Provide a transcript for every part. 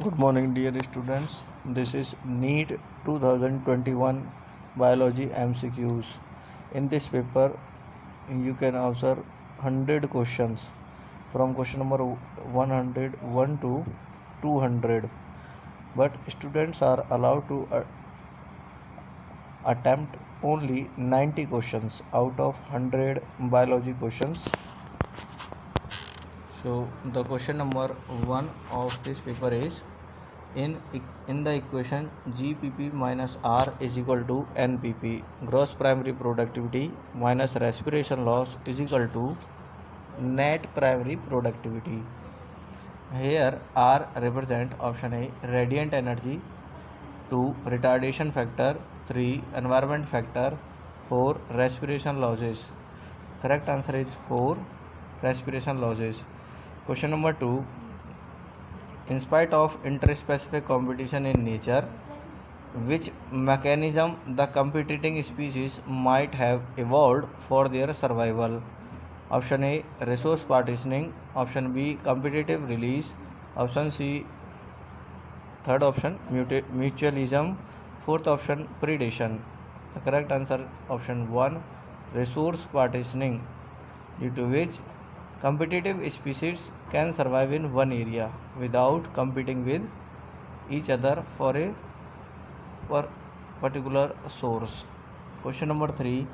Good morning, dear students. This is NEET 2021 Biology MCQs. In this paper, you can answer 100 questions from question number 101 to 200. But students are allowed to attempt only 90 questions out of 100 biology questions. So the question number 1 of this paper is in the equation GPP minus R is equal to NPP, gross primary productivity minus respiration loss is equal to net primary productivity. Here R represent option A radiant energy, 2 retardation factor, 3 environment factor, 4 respiration losses. Correct answer is 4 respiration losses. Question number 2, in spite of interspecific competition in nature, which mechanism the competing species might have evolved for their survival? Option A resource partitioning, option B competitive release, option C third option mutualism, fourth option predation. The correct answer option 1 resource partitioning, due to which competitive species can survive in one area without competing with each other for a particular source. Question number 3,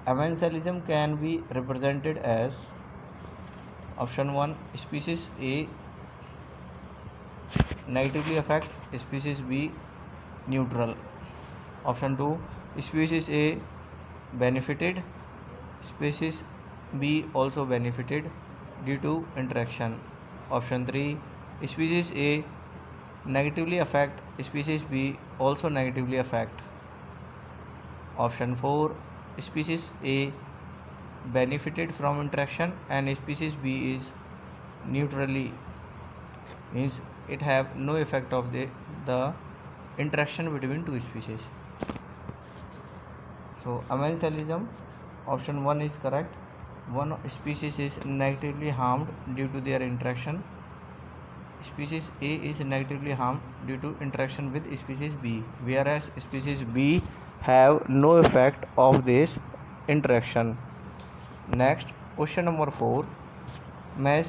amensalism can be represented as option 1 species A negatively affect, species B neutral, option 2 species A benefited, species B also benefited due to interaction, option 3 species A negatively affect, species B also negatively affect, option 4 species A benefited from interaction and species B is neutrally, means it have no effect of the interaction between two species. So amensalism option 1 is correct. One species is negatively harmed due to their interaction. Species A is negatively harmed due to interaction with species B, whereas species B have no effect of this interaction. Next, question number 4, match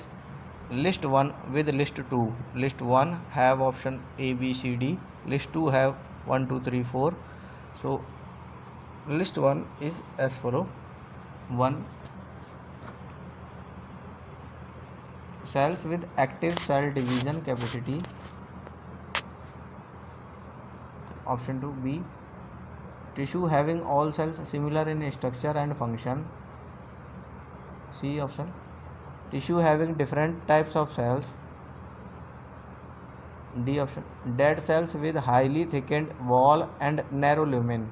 list 1 with list 2. List 1 have option A, B, C, D. List 2 have 1, 2, 3, 4. So list 1 is as follow. 1, cells with active cell division capacity. Option 2 B, tissue having all cells similar in structure and function. C option, tissue having different types of cells. D option, dead cells with highly thickened wall and narrow lumen.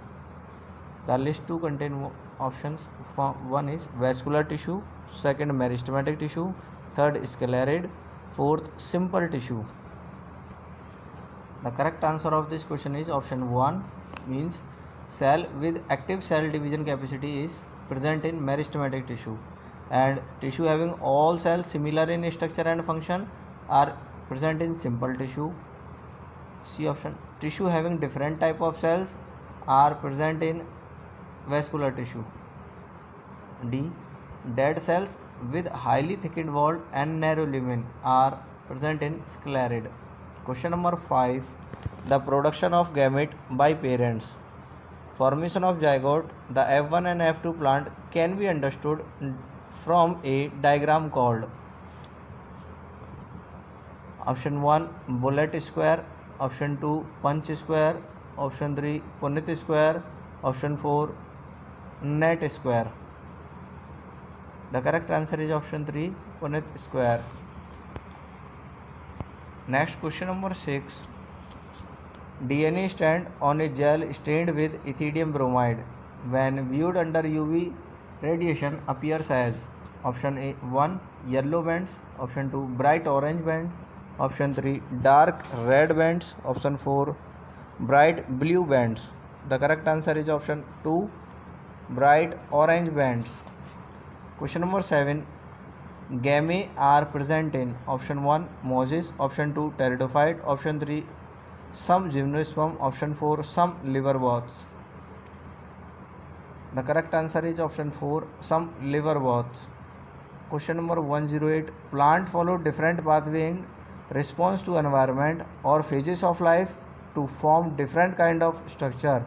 The list 2 contain options. 1 is vascular tissue, second meristematic tissue, third scleride, fourth simple tissue. The correct answer of this question is option 1, means cell with active cell division capacity is present in meristematic tissue, and tissue having all cells similar in structure and function are present in simple tissue. C option, tissue having different type of cells are present in vascular tissue. D, dead cells with highly thickened wall and narrow lumen are present in scleride. Question number 5, the production of gamete by parents, formation of zygote, the F1 and F2 plant can be understood from a diagram called option 1 bullet square, option 2 punch square, option 3 Punnett square, option 4 net square. The correct answer is option 3 Punnett square. Next, question number 6, DNA strand on a gel stained with ethidium bromide when viewed under UV radiation appears as option A 1 yellow bands, option 2 bright orange band, option 3 dark red bands, option 4 bright blue bands. The correct answer is option 2 bright orange bands. Question number 7, gamete are present in option 1 mosses, option 2 pteridophyte, option 3 some gymnosperm, option 4 some liverworts. The correct answer is option 4 some liverworts. Question number 108. Plant follow different pathway in response to environment or phases of life to form different kind of structure.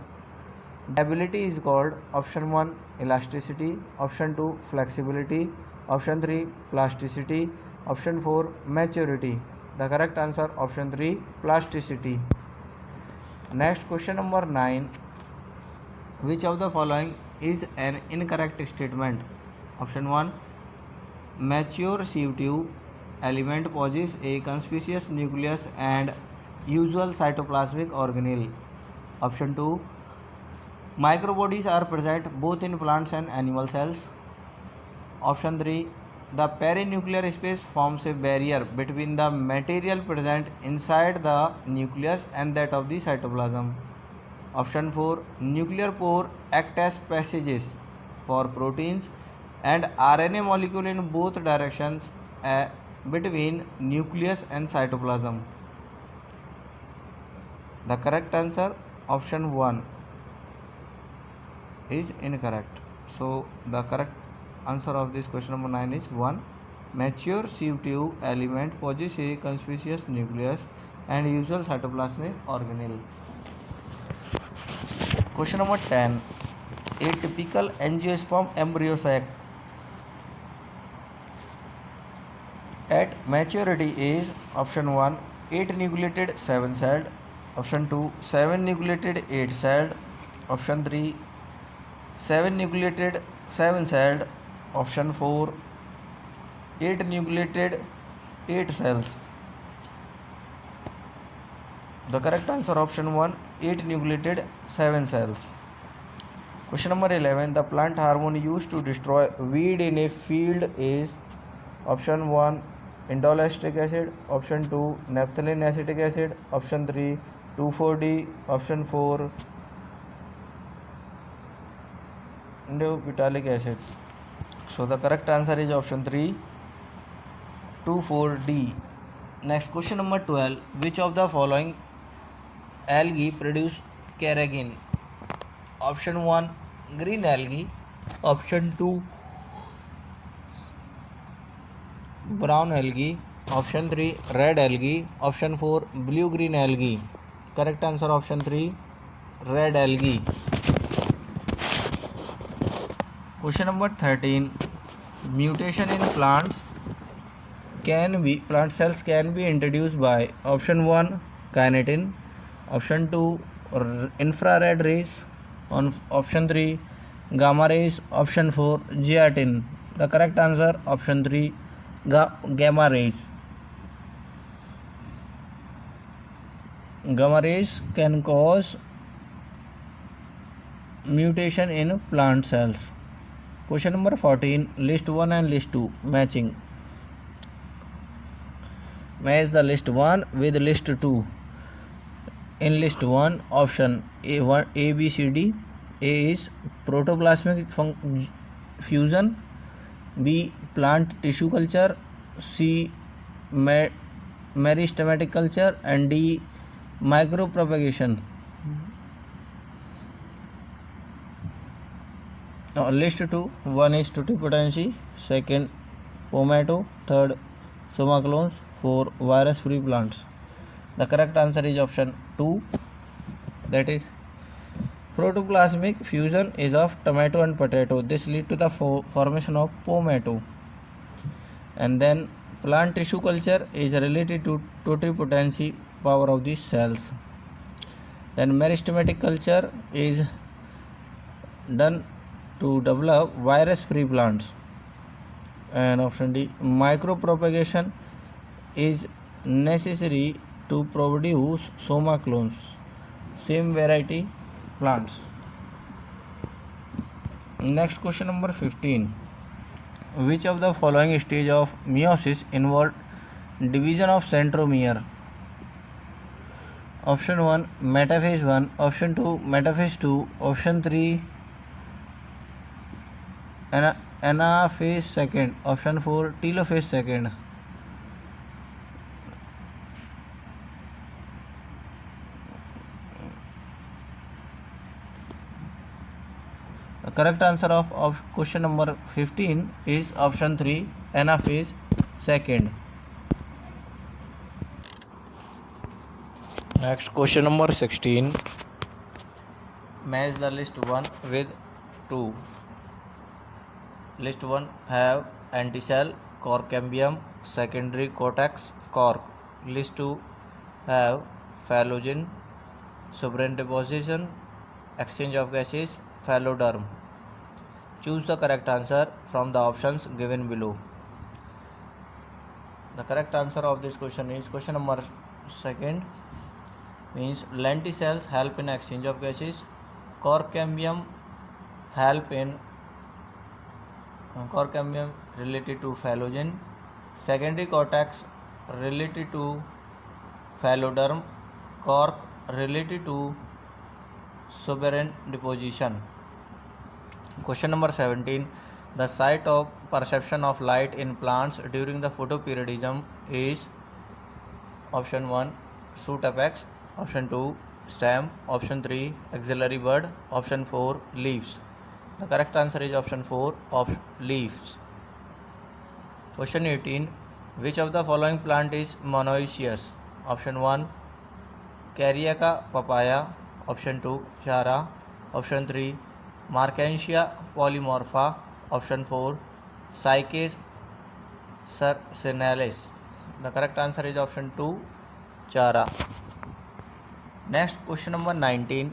The ability is called option 1 elasticity, option 2 flexibility, option 3 plasticity, option 4 maturity. The correct answer option 3 plasticity. Next question number 9. Which of the following is an incorrect statement? Option 1 mature sieve tube element possesses a conspicuous nucleus and usual cytoplasmic organelle. Option 2 microbodies are present both in plants and animal cells. Option 3 the perinuclear space forms a barrier between the material present inside the nucleus and that of the cytoplasm. Option 4 nuclear pore act as passages for proteins and RNA molecule in both directions between nucleus and cytoplasm. The correct answer option 1 is incorrect. So the correct answer of this question number 9 is 1 mature sieve tube element possesses a conspicuous nucleus and usual cytoplasmic organelle. Question number 10. A typical angiosperm embryo sac at maturity is option 1 8 nucleated 7 celled, option 2 7 nucleated 8 celled, option 3 7 nucleated 7 celled, option 4 8 nucleated 8 cells. The correct answer option 1 8 nucleated 7 cells. Question number 11. The plant hormone used to destroy weed in a field is option 1 indole acid, option 2 naphthalene acetic acid, option 3 2,4-D, option 4 indole acid. So the correct answer is option 3 2,4-D. Next question number 12. Which of the following algae produce carrageen? Option 1 green algae, option 2 brown algae, option 3 red algae, option 4 blue green algae. Correct answer option 3 red algae. Question number 13. Mutation in plant cells can be introduced by option 1 kinetin, option 2 infrared rays, option 3 gamma rays, option 4 gelatin. The correct answer option 3 gamma rays. Gamma rays can cause mutation in plant cells. Question number 14. List 1 and list 2 matching. Match the list 1 with list 2. In list 1, option A, B, C, D. A is protoplasmic fusion, B plant tissue culture, C meristematic culture, and D micropropagation. Now list 2. 1 is tutti potency, 2nd pomato, 3rd soma clones, 4 virus free plants. The correct answer is option 2, that is protoplasmic fusion is of tomato and potato. This lead to the formation of pomato. And then plant tissue culture is related to totipotency power of the cells. Then meristematic culture is done to develop virus free plants. And option D micropropagation is necessary to produce soma clones, same variety plants. Next question number 15. Which of the following stage of meiosis involved division of centromere? Option 1 metaphase 1, option 2 metaphase 2, option 3 anaphase second. Option 4 telophase second. The correct answer of question number 15 is option 3 anaphase second. Next question number 16. Match the list 1 with 2. List 1 have anticell, cork cambium, secondary cortex, cork. List 2 have phallogen, sovereign deposition, exchange of gases, phalloderm. Choose the correct answer from the options given below. The correct answer of this question is question number 2, means lenticels help in exchange of gases, cork cambium help in cork cambium related to phallogen, secondary cortex related to phalloderm, cork related to sovereign deposition. Question number 17. The site of perception of light in plants during the photoperiodism is option 1 shoot apex, option 2 stem, option 3 axillary bud, option 4 leaves. The correct answer is option 4 of leaves. Question 18. Which of the following plant is monoecious? Option 1 Careaca papaya, option 2 chara, option 3 Marchantia polymorpha, option 4 Cycas sarcinalis. The correct answer is option 2 chara. Next question number 19.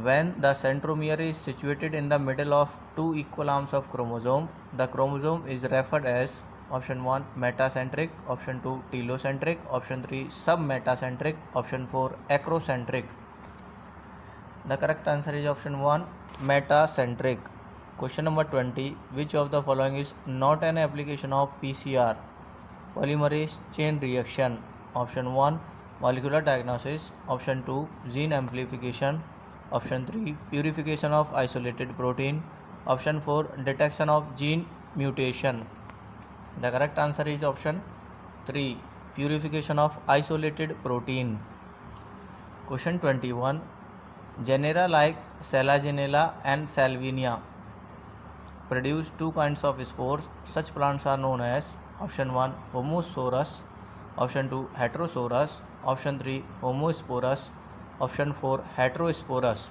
When the centromere is situated in the middle of two equal arms of chromosome, the chromosome is referred as option 1 metacentric, option 2 telocentric, option 3 submetacentric, option 4 acrocentric. The correct answer is option 1 metacentric. Question number 20. Which of the following is not an application of PCR? Polymerase chain reaction. Option 1 molecular diagnosis, option 2 gene amplification, option 3 purification of isolated protein, option 4 detection of gene mutation. The correct answer is option 3 purification of isolated protein. Question 21. Genera like Selaginella and Salvinia produce two kinds of spores. Such plants are known as option 1 Homosaurus, option 2 Heterosaurus, option 3 Homosporus, option 4 Heterosporus.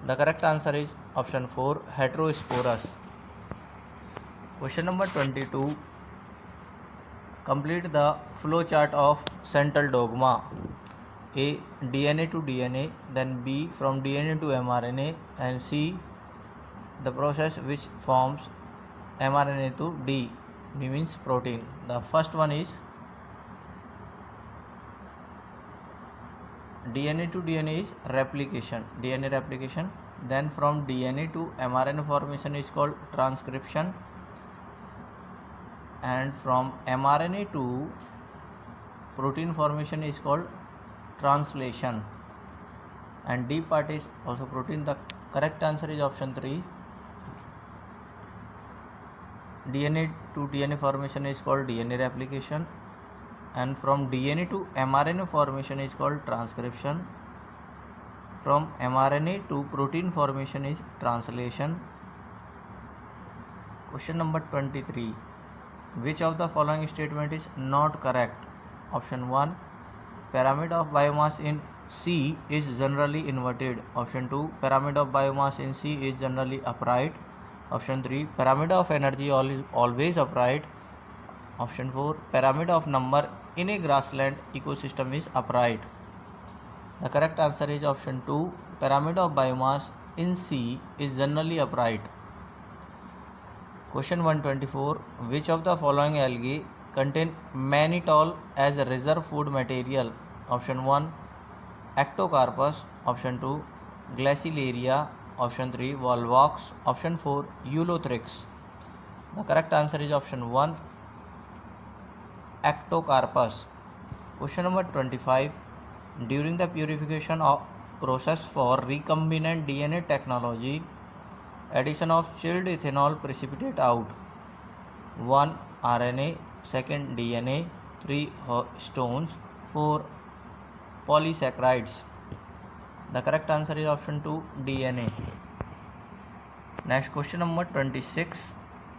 The correct answer is option 4 Heterosporus. Question number 22. Complete the flow chart of central dogma. A. DNA to DNA, then B. from DNA to mRNA, and C. the process which forms mRNA to D means protein. The first one is DNA to DNA is replication, DNA replication. Then from DNA to mRNA formation is called transcription, and from mRNA to protein formation is called translation, and D part is also protein. The correct answer is option 3. DNA to DNA formation is called DNA replication, and from DNA to mRNA formation is called transcription. From mRNA to protein formation is translation. Question number 23. Which of the following statement is not correct? Option 1 pyramid of biomass in C is generally inverted. Option 2 pyramid of biomass in C is generally upright. Option 3 pyramid of energy always upright. Option 4 pyramid of number in a grassland ecosystem is upright. The correct answer is option 2 pyramid of biomass in C is generally upright. Question 124. Which of the following algae contain mannitol as a reserve food material? Option 1 Ectocarpus, option 2 Glacilaria, option 3 Volvox, option 4 Eulothrix. The correct answer is option 1 Ectocarpus. Question number 25. During the purification of process for recombinant DNA technology, Addition of chilled ethanol precipitate out 1 RNA, second DNA, 3 stones, 4 polysaccharides. The correct answer is option 2 DNA. Next question number 26.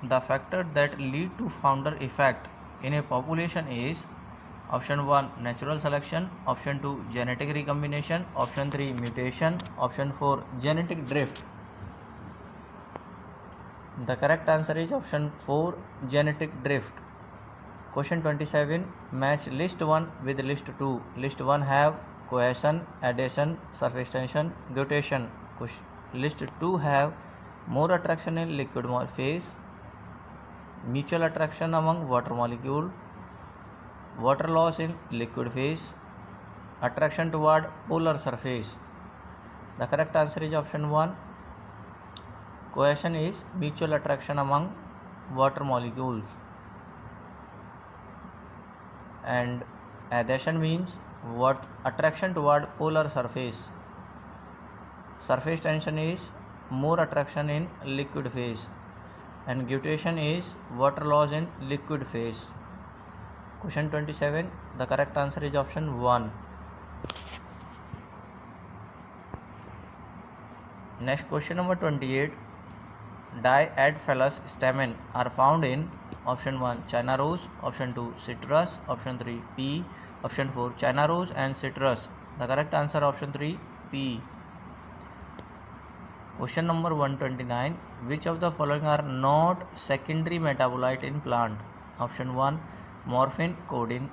The factor that lead to founder effect in a population is option 1 natural selection, option 2 genetic recombination, option 3 mutation, option 4 genetic drift. The correct answer is option 4 genetic drift. Question 27. Match list 1 with list 2. List 1 have cohesion, adhesion, surface tension, glutation. List 2 have more attraction in liquid phase, mutual attraction among water molecule, water loss in liquid phase, attraction toward polar surface. The correct answer is option 1. Cohesion is mutual attraction among water molecules, and adhesion means what attraction toward polar surface. Surface tension is more attraction in liquid phase, and glutation is water loss in liquid phase. Question 27. The correct answer is option 1. Next question number 28. Diadphalous stamen are found in option 1 China rose, option 2 citrus, option 3 pea, option 4 China rose and citrus. The correct answer option 3 pea. Question number 129. Which of the following are not secondary metabolite in plant? Option 1 morphine, codeine,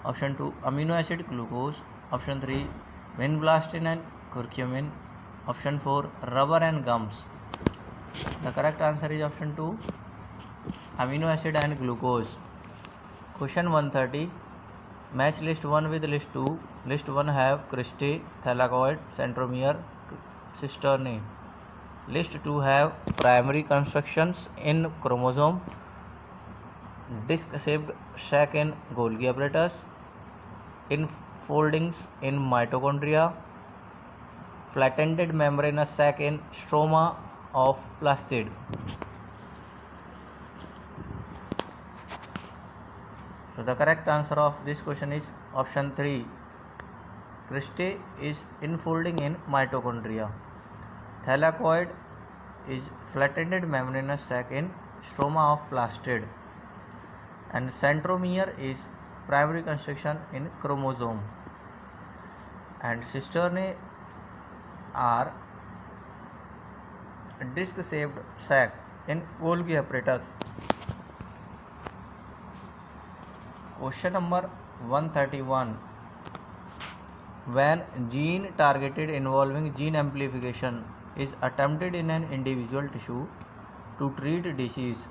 option 2 amino acid glucose, option 3 vinblastine and curcumin, option 4 rubber and gums. The correct answer is option 2 amino acid and glucose. Question 130. Match list 1 with list 2. List 1 have cristae, thylakoid, centromere, cisternae. List 2 have primary constructions in chromosome, disc-shaped sac in Golgi apparatus, infoldings in mitochondria, flattened membranous sac in stroma of plastid. So the correct answer of this question is option 3. Cristae is infolding in mitochondria. Thylakoid is flattened membranous sac in stroma of plastid. And centromere is primary construction in chromosome. And cisternae are disc-shaped sac in Golgi apparatus. Question number 131. When gene targeted involving gene amplification is attempted in an individual tissue to treat disease,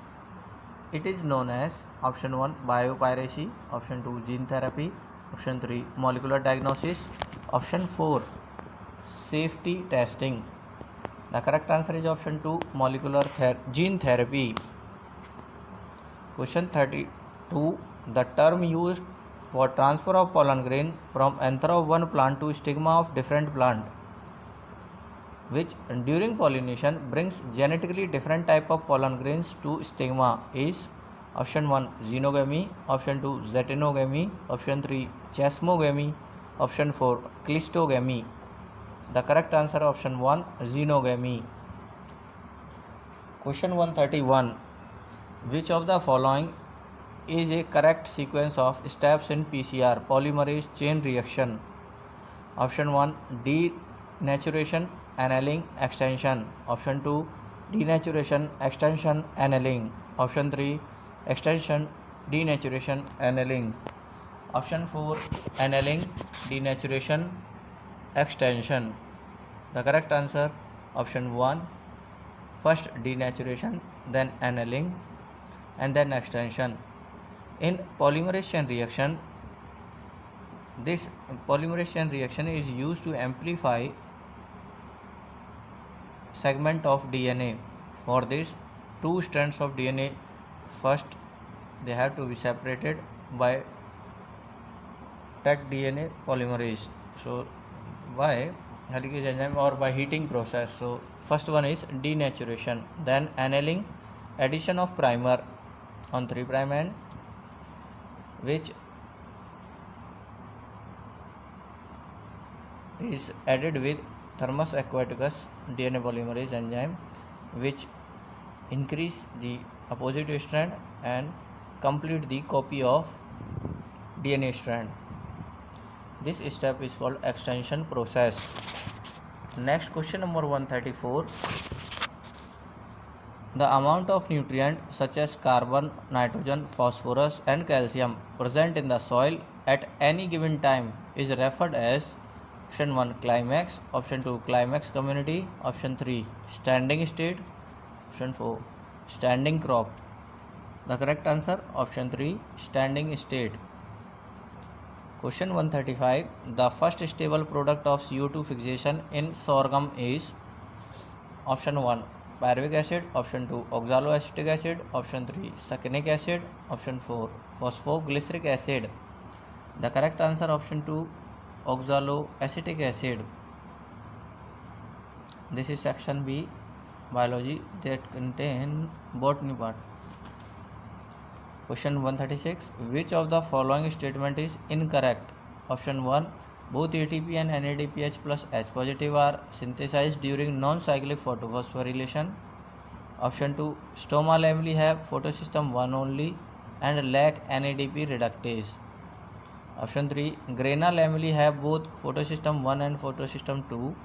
it is known as option 1 biopiracy, option 2 gene therapy, option 3 molecular diagnosis, option 4 safety testing. The correct answer is option 2 molecular gene therapy. Question 32. The term used for transfer of pollen grain from anther of one plant to stigma of different plant, which during pollination brings genetically different type of pollen grains to stigma, is option 1 xenogamy, option 2 zettanogamy, option 3 chasmogamy, option 4 clistogamy. The correct answer option 1 xenogamy. Question 131. Which of the following is a correct sequence of steps in PCR polymerase chain reaction? Option 1 denaturation, annealing, extension, option 2 denaturation, extension, annealing, option 3 extension, denaturation, annealing, option 4 annealing, denaturation, extension. The correct answer option 1 first denaturation, then annealing, and then extension. In polymerase chain reaction, this polymerase chain reaction is used to amplify segment of DNA. For this, two strands of DNA first they have to be separated by Taq DNA polymerase. So by helicase enzyme or by heating process. So first one is denaturation, then annealing, addition of primer on 3' end, which is added with Thermus aquaticus DNA polymerase enzyme, which increase the opposite strand and complete the copy of DNA strand. This step is called extension process. Next, question number 134. The amount of nutrient such as carbon, nitrogen, phosphorus and calcium present in the soil at any given time is referred as option 1 climax, option 2 climax community, option 3 standing state, option 4 standing crop. The correct answer option 3 standing state. Question 135. The first stable product of CO2 fixation in sorghum is option 1 pyruvic acid, option 2 oxaloacetic acid, option 3 succinic acid, option 4 phosphoglyceric acid. The correct answer option 2 oxaloacetic acid. This is section B biology that contain botany part. Question 136. Which of the following statement is incorrect? Option 1 both ATP and NADPH plus H positive are synthesized during non-cyclic photophosphorylation. Option 2 stoma lamella have photosystem 1 only and lack NADP reductase. Option 3 grana lamella have both photosystem 1 and photosystem 2.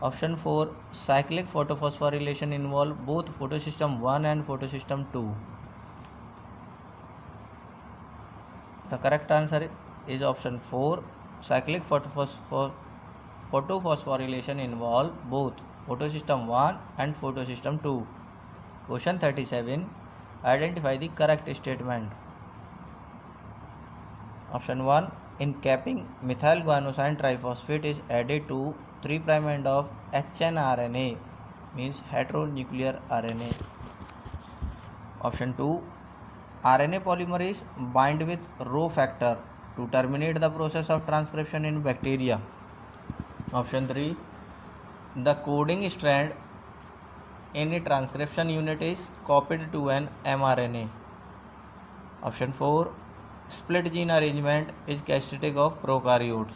Option 4 cyclic photophosphorylation involve both photosystem 1 and photosystem 2. The correct answer is option 4 cyclic photophosphorylation involve both photosystem 1 and photosystem 2. Question 37. Identify the correct statement. Option 1 in capping methyl guanosine triphosphate is added to 3' end of hnRNA means heteronuclear RNA. Option 2 RNA polymerase bind with Rho factor to terminate the process of transcription in bacteria. Option 3 the coding strand in a transcription unit is copied to an mRNA. Option 4 split gene arrangement is characteristic of prokaryotes.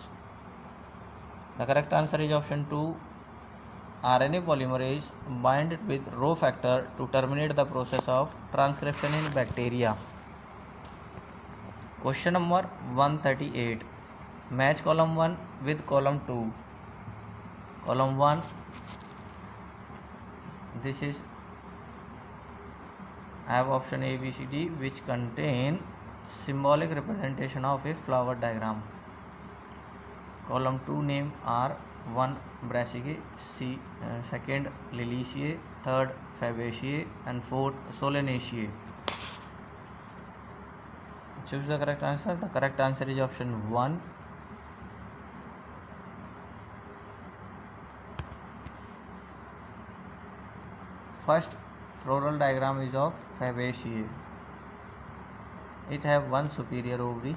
The correct answer is option 2 RNA polymerase bind with Rho factor to terminate the process of transcription in bacteria. Question number 138. Match column 1 with column 2. Column 1, this is I have option A, B, C, D which contain symbolic representation of a flower diagram. Column 2 name are 1 Brassicae, second Liliaceae, third Fabaceae and fourth Solanaceae. Choose the correct answer. The correct answer is option 1. First floral diagram is of Fabaceae. It have 1 superior ovary,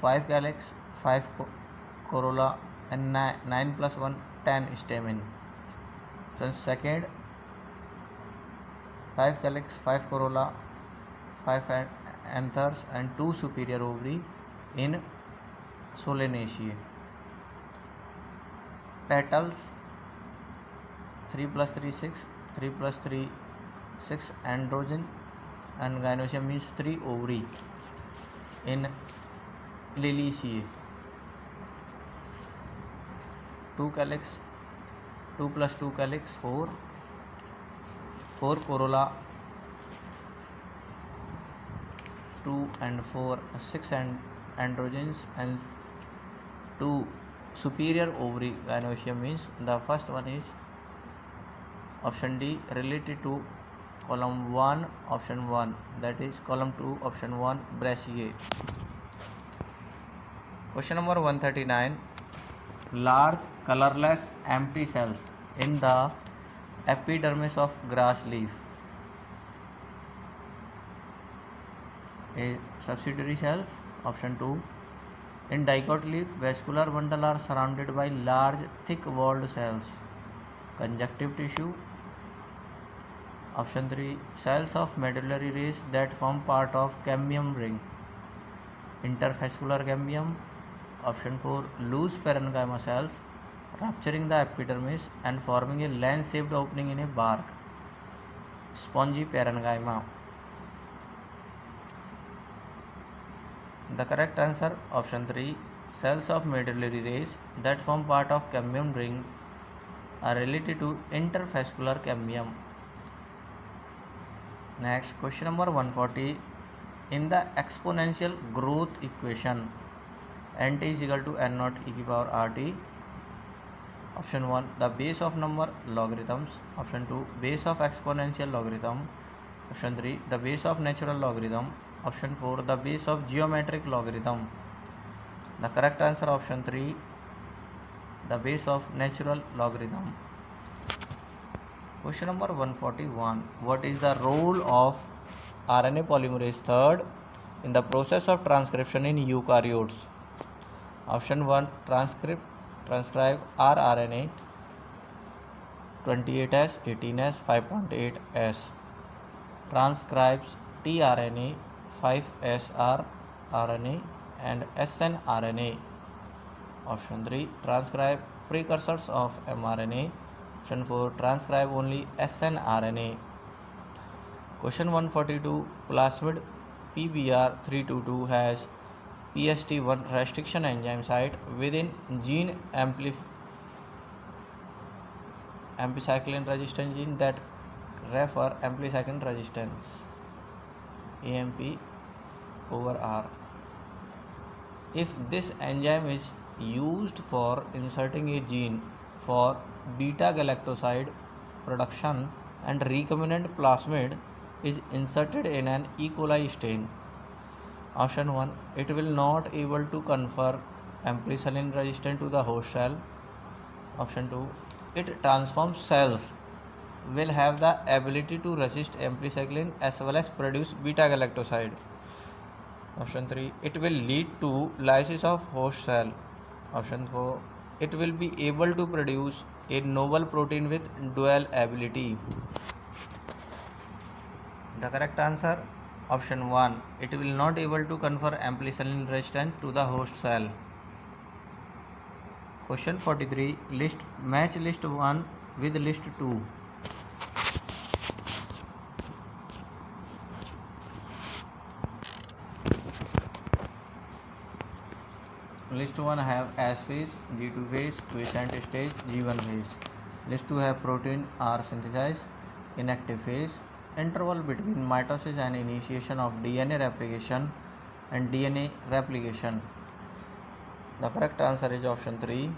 5 calyx, 5 corolla and 9 plus 1 10 stamen. So second 5 calyx, 5 corolla, 5 anthers and 2 superior ovary in Solanaceae. Petals 3 plus 3 6, 3 plus 3 6 androgen and gynoecium means 3 ovary in Liliaceae. 2 calyx, 2 plus 2 calyx 4, 4 corolla, 2 and 4 6 androgens and 2 superior ovary gynoecium means the first one is option D related to column 1 option 1, that is column 2 option 1 Brassicae. Question number 139. Large colorless empty cells in the epidermis of grass leaf. A subsidiary cells option 2, In dicot leaf, vascular bundle are surrounded by large, thick-walled cells. Conjunctive tissue. Option 3. Cells of medullary rays that form part of cambium ring. Interfascicular cambium. Option 4. Loose parenchyma cells rupturing the epidermis and forming a lens-shaped opening in a bark. Spongy parenchyma. The correct answer, option 3. Cells of medullary rays that form part of cambium ring are related to interfascicular cambium. Next, question number 140. In the exponential growth equation, nt is equal to n naught e to the power rt. Option 1, the base of number logarithms. Option 2, base of exponential logarithm. Option 3, the base of natural logarithm. Option 4, the base of geometric logarithm. The correct answer, option 3, the base of natural logarithm. Question number 141. What is the role of RNA polymerase III in the process of transcription in eukaryotes? Option 1, transcribe rRNA 28S, 18S, 5.8S. Transcribes tRNA 5SR RNA and snRNA. Option 3, transcribe precursors of mRNA. Option 4, transcribe only snRNA. Question 142. Plasmid PBr322 has PST1 restriction enzyme site within gene amphicycline resistance gene that refer amphicycline resistance AMP over R. If this enzyme is used for inserting a gene for beta galactoside production and recombinant plasmid is inserted in an E. coli stain. Option 1, it will not able to confer ampicillin resistance to the host cell. Option 2, it transforms cells will have the ability to resist ampicillin as well as produce beta galactoside. Option 3, it will lead to lysis of host cell. Option 4, it will be able to produce a novel protein with dual ability. The correct answer, option 1, it will not able to confer ampicillin resistance to the host cell. Question 43. Match list 1 with list 2. List 1 have S phase, G2 phase, quiescent stage, G1 phase. List 2 have protein R synthesized, inactive phase, interval between mitosis and initiation of DNA replication and DNA replication. The correct answer is option 3.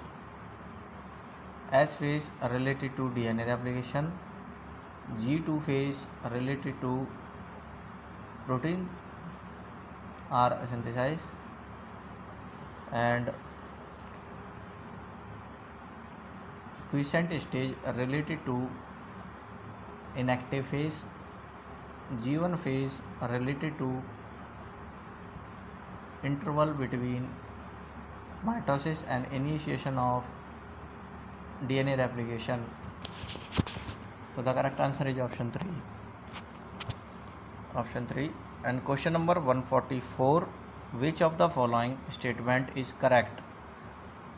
S phase related to DNA replication, G2 phase related to protein R synthesized, and quiescent stage related to inactive phase, G1 phase related to interval between mitosis and initiation of DNA replication. So the correct answer is option 3. Option 3. And question number 144. Which of the following statement is correct?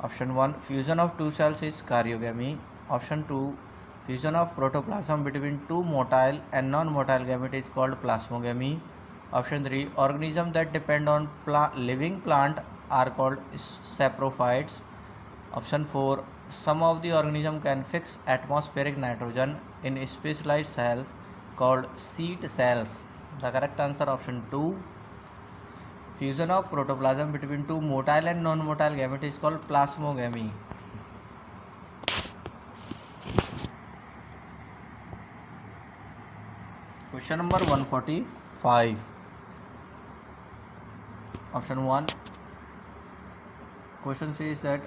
Option 1, fusion of two cells is karyogamy. Option 2, fusion of protoplasm between two motile and non-motile gamete is called plasmogamy. Option 3, organisms that depend on living plant are called saprophytes. Option 4, some of the organisms can fix atmospheric nitrogen in specialized cells called seed cells. The correct answer, option 2. Fusion of protoplasm between two motile and non-motile gamete is called plasmogamy. Question number 145. Option 1. Question says that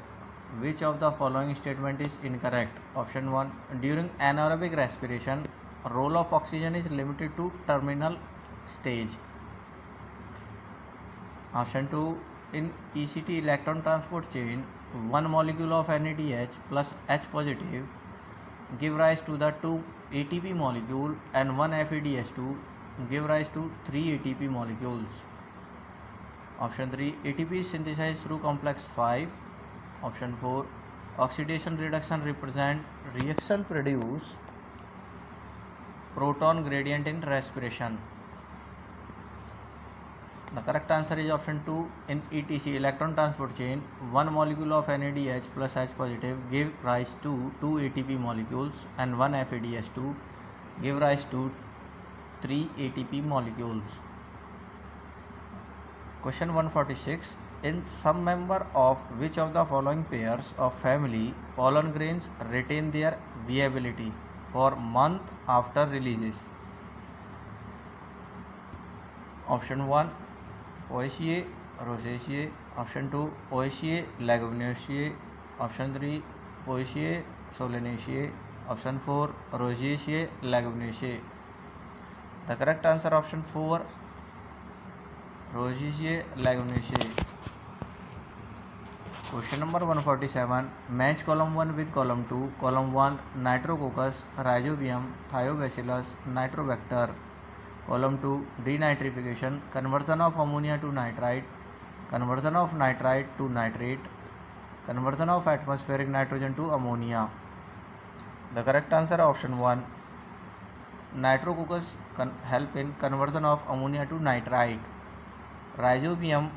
which of the following statement is incorrect? Option 1. During anaerobic respiration, role of oxygen is limited to terminal stage. Option 2. in ECT electron transport chain, one molecule of NADH plus H positive give rise to the 2 ATP molecule and one FADH2 give rise to 3 ATP molecules. Option 3, ATP is synthesized through complex 5. Option 4, oxidation reduction represent reaction produce proton gradient in respiration. The correct answer is option 2. In ETC electron transport chain, one molecule of NADH plus H positive give rise to 2 ATP molecules and one FADH2 give rise to 3 ATP molecules. Question 146. In some member of which of the following pairs of family pollen grains retain their viability for month after releases? Option 1, Poaceae, Rosaceae. Option 2, Poaceae, Leguminosae. Option 3, Poaceae, Solanaceae. Option 4, Rosaceae, Leguminosae. The correct answer option 4, Rosaceae, Leguminosae. Question number 147. Match column 1 with column 2. Column 1, Nitrococcus, Rhizobium, Thiobacillus, Nitrobacter. Column 2, denitrification, conversion of ammonia to nitrite, conversion of nitrite to nitrate, conversion of atmospheric nitrogen to ammonia. The correct answer option 1, Nitrococcus help in conversion of ammonia to nitrite. Rhizobium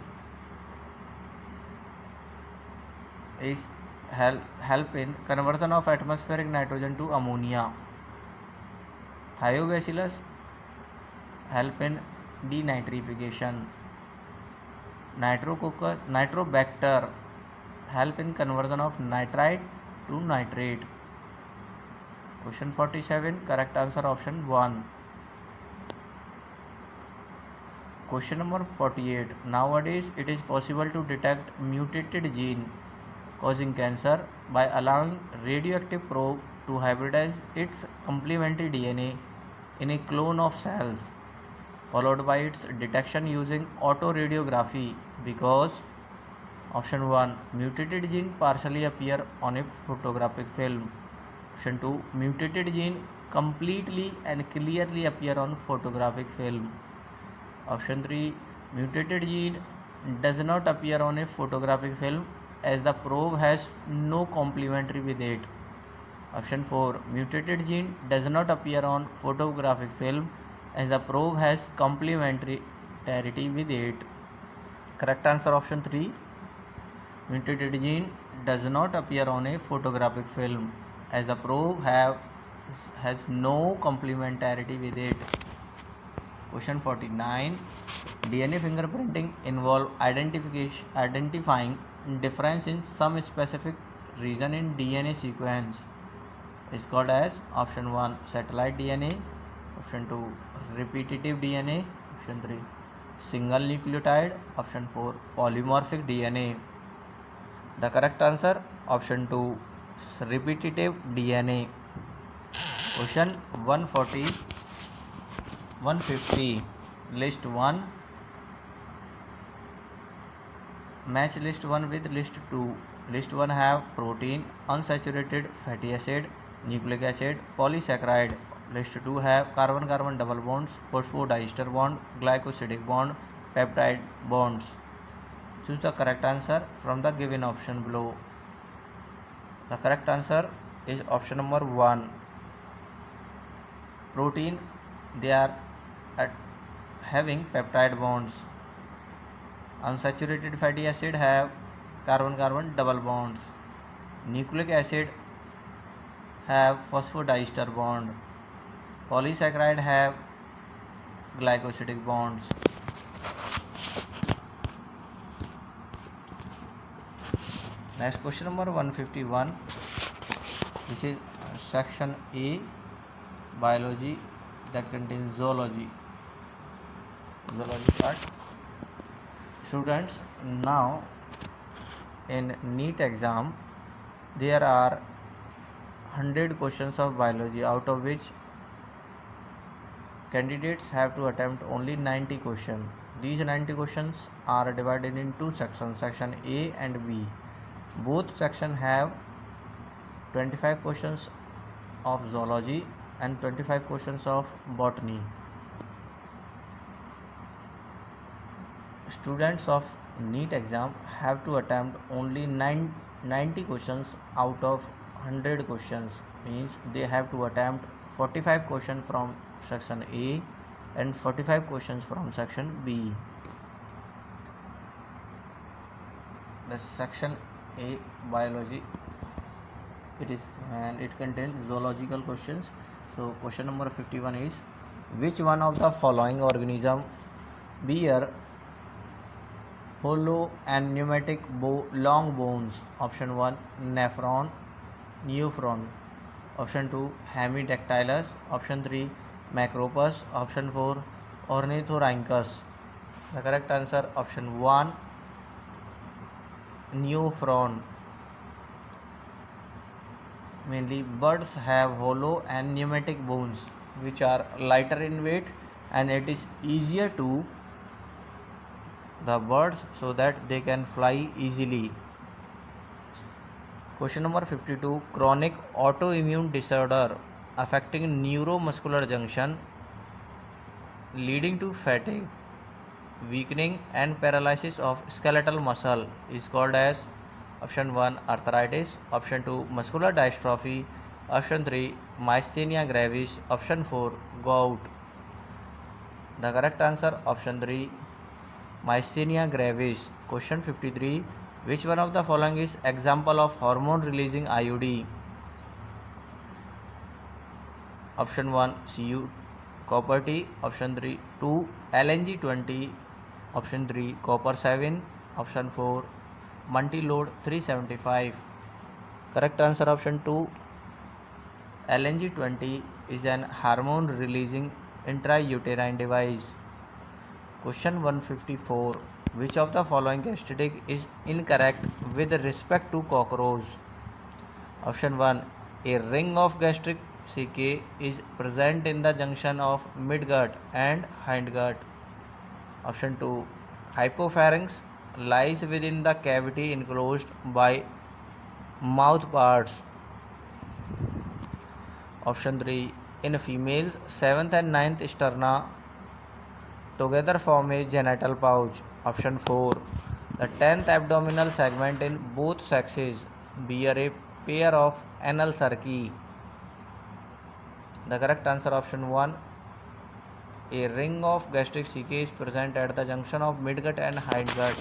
is help in conversion of atmospheric nitrogen to ammonia. Thiobacillus help in denitrification. Nitrobacter help in conversion of nitrite to nitrate. Question 47, correct answer option 1. Question number 48. Nowadays it is possible to detect mutated gene causing cancer by allowing radioactive probe to hybridize its complementary DNA in a clone of cells, followed by its detection using autoradiography, because option 1, mutated gene partially appear on a photographic film. Option 2, mutated gene completely and clearly appear on photographic film. Option 3, mutated gene does not appear on a photographic film as the probe has no complementary with it. Option 4, mutated gene does not appear on photographic film as the probe has complementarity with it. Correct answer option 3, mutated gene does not appear on a photographic film as the probe has no complementarity with it. Question 49. DNA fingerprinting involve identifying difference in some specific region in DNA sequence is called as option 1, satellite DNA. Option 2, repetitive DNA. Option 3, single nucleotide. Option 4, polymorphic DNA. The correct answer option 2, repetitive DNA. Question 150. List 1. Match list 1 with list 2. List 1 have protein, unsaturated fatty acid, nucleic acid, polysaccharide. List 2 have carbon-carbon double bonds, phosphodiester bond, glycosidic bond, peptide bonds. Choose the correct answer from the given option below. The correct answer is option number 1. Protein, they are having peptide bonds. Unsaturated fatty acid have carbon-carbon double bonds. Nucleic acid have phosphodiester bond. Polysaccharide have glycosidic bonds. Next question number 151. This is section A, biology, that contains zoology part. Students, now in NEET exam there are 100 questions of biology, out of which candidates have to attempt only 90 questions. These 90 questions are divided in two sections, section A and B. Both sections have 25 questions of zoology and 25 questions of botany. Students of NEET exam have to attempt only 90 questions out of 100 questions, means they have to attempt 45 questions from section A and 45 questions from section B. The section A, biology, it contains zoological questions. So question number 51 is, which one of the following organism bear hollow and pneumatic long bones? Option 1 nephron, neophron. Option 2 hemidactylus. Option 3 macropus. Option 4 ornithorhynchus. The correct answer option 1 neophron. Mainly birds have hollow and pneumatic bones which are lighter in weight, and it is easier to the birds so that they can fly easily. Question number 52, chronic autoimmune disorder affecting neuromuscular junction leading to fatigue, weakening and paralysis of skeletal muscle is called as option 1 arthritis, option 2 muscular dystrophy, option 3 myasthenia gravis, option 4 gout. The correct answer option 3 myasthenia gravis. Question 53, which one of the following is example of hormone releasing IUD? Option 1 Cu copper T, option 3 2 LNG20, option 3 copper 7, option 4 Multilode 375. Correct answer option 2 LNG20 is an hormone releasing intrauterine device. Question 154, which of the following statistic is incorrect with respect to cockroach? Option 1 a ring of gastric CK is present in the junction of midgut and hindgut. Option 2 hypopharynx lies within the cavity enclosed by mouth parts. Option 3 in females 7th and 9th sterna together form a genital pouch. Option 4 the 10th abdominal segment in both sexes bear a pair of anal cerci. The correct answer option 1 a ring of gastric CK is present at the junction of midgut and hindgut.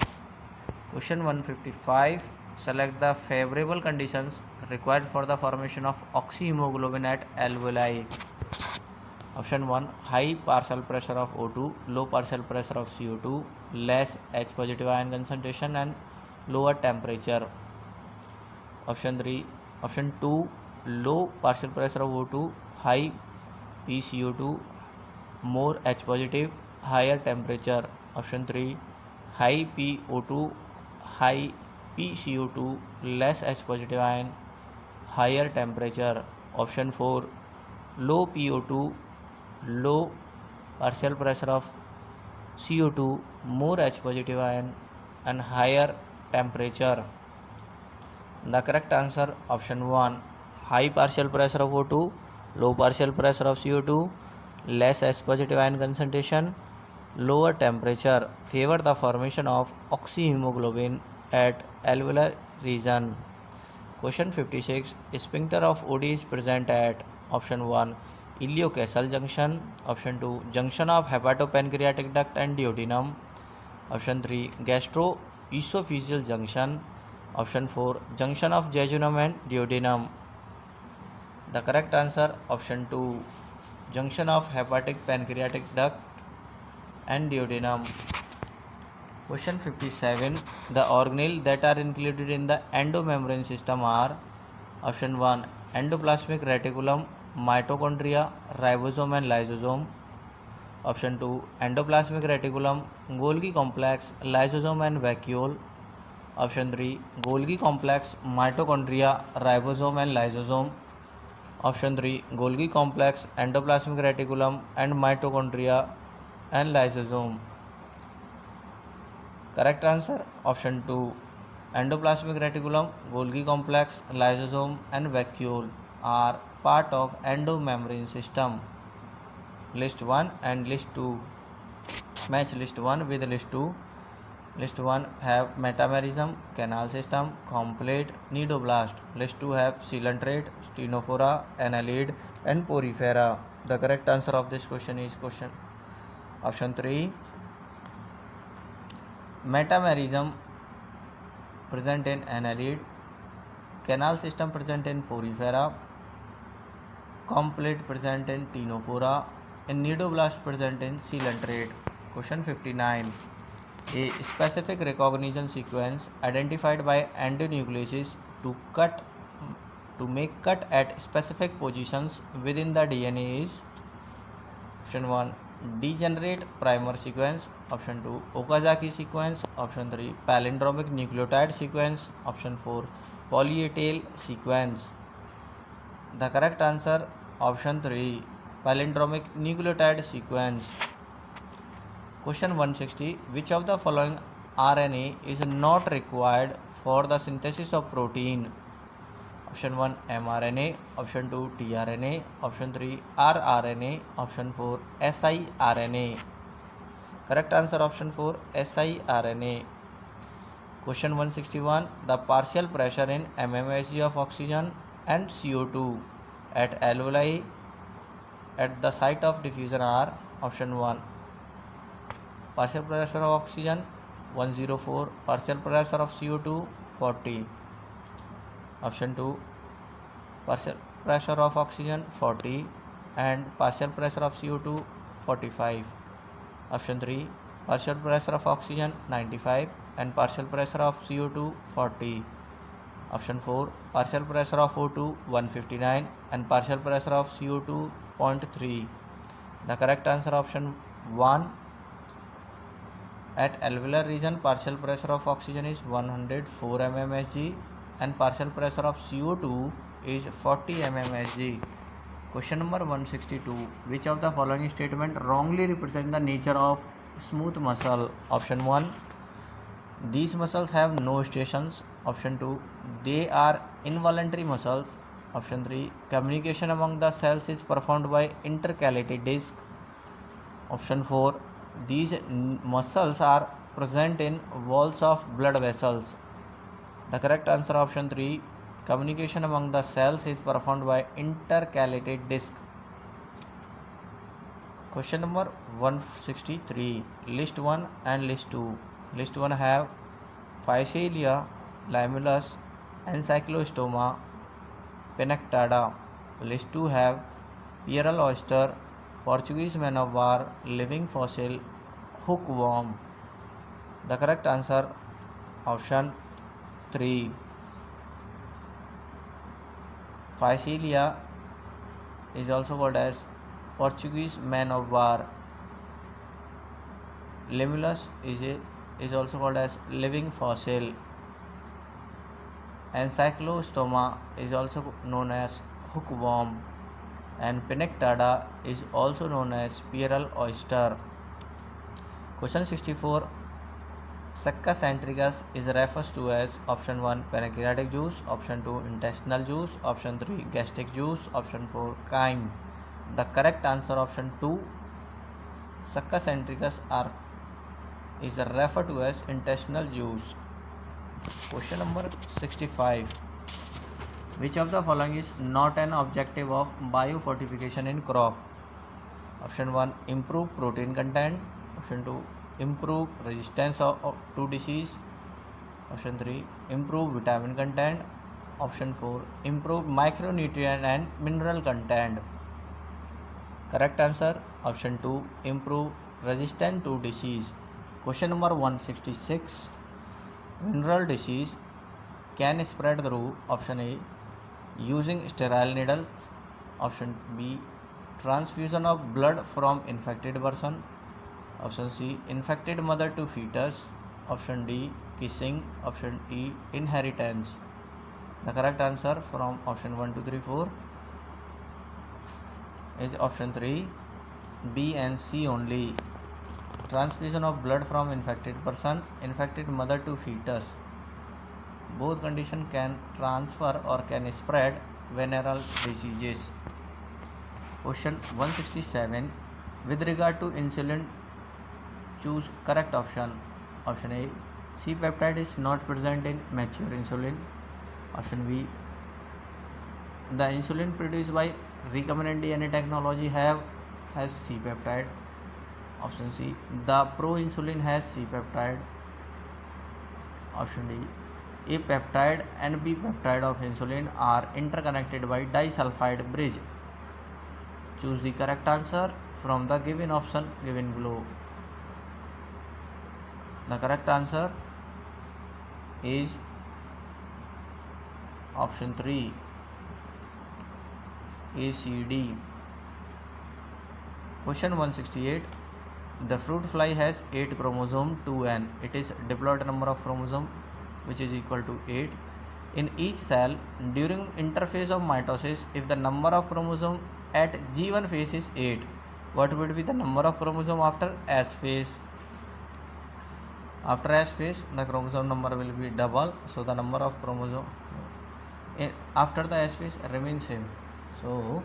Question 155, select the favorable conditions required for the formation of oxyhemoglobin at alveoli. Option 1 high partial pressure of O2, low partial pressure of CO2, less H positive ion concentration and lower temperature. Option 2 low partial pressure of O2, high PCO2, more H positive, higher temperature. Option 3 high PO2, high PCO2, less H positive ion, higher temperature. Option 4 low PO2, low partial pressure of CO2, more H positive ion and higher temperature. The correct answer option 1 high partial pressure of O2, low partial pressure of CO2, less H positive ion concentration, lower temperature favor the formation of oxyhemoglobin at alveolar region. Question 56, sphincter of OD is present at option 1 ileocacal junction, option 2 junction of hepatopancreatic duct and duodenum, option 3 gastroesophageal junction, option 4 junction of jejunum and duodenum. The correct answer option 2 junction of hepatic pancreatic duct and duodenum. Question 57, the organelles that are included in the endomembrane system are option 1 endoplasmic reticulum, mitochondria, ribosome and lysosome, option 2 endoplasmic reticulum, Golgi complex, lysosome and vacuole, option 3 Golgi complex, mitochondria, ribosome and lysosome, option 3 Golgi complex, endoplasmic reticulum and mitochondria and lysosome. Correct answer option 2. Endoplasmic reticulum, Golgi complex, lysosome and vacuole are part of endomembrane system. List 1 and list 2. Match list 1 with list 2. List 1 have metamerism, canal system, complete, nidoblast. List 2 have coelenterate, stenophora, annelid and porifera. The correct answer of this question is question option 3. Metamerism present in annelid, canal system present in porifera, complete present in ctenophora, and nidoblast present in coelenterate. Question 59. A specific recognition sequence identified by endonucleases to make cut at specific positions within the DNA is option 1 degenerate primer sequence, option 2 Okazaki sequence, option 3 palindromic nucleotide sequence, option 4 poly A tail sequence. The correct answer option 3 palindromic nucleotide sequence. Question 160. Which of the following RNA is not required for the synthesis of protein? Option 1 mRNA, option 2 tRNA, option 3 rRNA, option 4 siRNA. Correct answer option 4 siRNA. Question 161. The partial pressure in mmHg of oxygen and CO2 at alveoli at the site of diffusion are option 1 partial pressure of oxygen 104, partial pressure of CO2 40, option 2 partial pressure of oxygen 40 and partial pressure of CO2 45, option 3 partial pressure of oxygen 95 and partial pressure of CO2 40, option 4 partial pressure of O2 159 and partial pressure of CO2 0.3. The correct answer option 1. At alveolar region, partial pressure of oxygen is 104 mmHg and partial pressure of CO2 is 40 mmHg. Question number 162. Which of the following statement wrongly represent the nature of smooth muscle? Option 1. These muscles have no stations. Option 2. They are involuntary muscles. Option 3. Communication among the cells is performed by intercalated disc. Option 4. These muscles are present in walls of blood vessels. The correct answer option 3. Communication among the cells is performed by intercalated disc. Question number 163. List 1 and list 2. List 1 have Physalia, Limulus, Encyclostoma, Pinnectada. List 2 have Pearl oyster, Portuguese man of war, living fossil, hookworm. The correct answer option 3. Physalia is also called as Portuguese man of war. Limulus is also called as living fossil. Encyclostoma is also known as hookworm, and Pinnectada is also known as pearl oyster. Question 64. Succus centricus is referred to as option 1 pancreatic juice, option 2 intestinal juice, option 3 gastric juice, option 4 chyme. The correct answer option 2. Succus centricus is referred to as intestinal juice. Question number 65. Which of the following is not an objective of biofortification in crop? Option 1 improve protein content, option 2 improve resistance to disease, option 3 improve vitamin content, option 4 improve micronutrient and mineral content. Correct answer option 2 improve resistance to disease. Question number 166. Mineral disease can spread through option A using sterile needles, option B transfusion of blood from infected person, option C infected mother to fetus, option D kissing, option E inheritance. The correct answer from option 1, 2, 3, 4 is option 3 B and C only. transfusion of blood from infected person, infected mother to fetus. Both condition can transfer or can spread venereal diseases. Question 167. With regard to insulin, choose correct option. Option A, C peptide is not present in mature insulin. Option B, the insulin produced by recombinant DNA technology has C peptide. Option C, the proinsulin has C peptide. Option D, A peptide and B peptide of insulin are interconnected by disulfide bridge. Choose the correct answer from the given option given below. The correct answer is option 3, ACD. Question 168. The fruit fly has 8 chromosome 2n. It is diploid number of chromosome which is equal to 8 in each cell. During interphase of mitosis, if the number of chromosome at G1 phase is 8, what would be the number of chromosome after S phase? After S phase, the chromosome number will be double, so the number of chromosome after the S phase remains same. So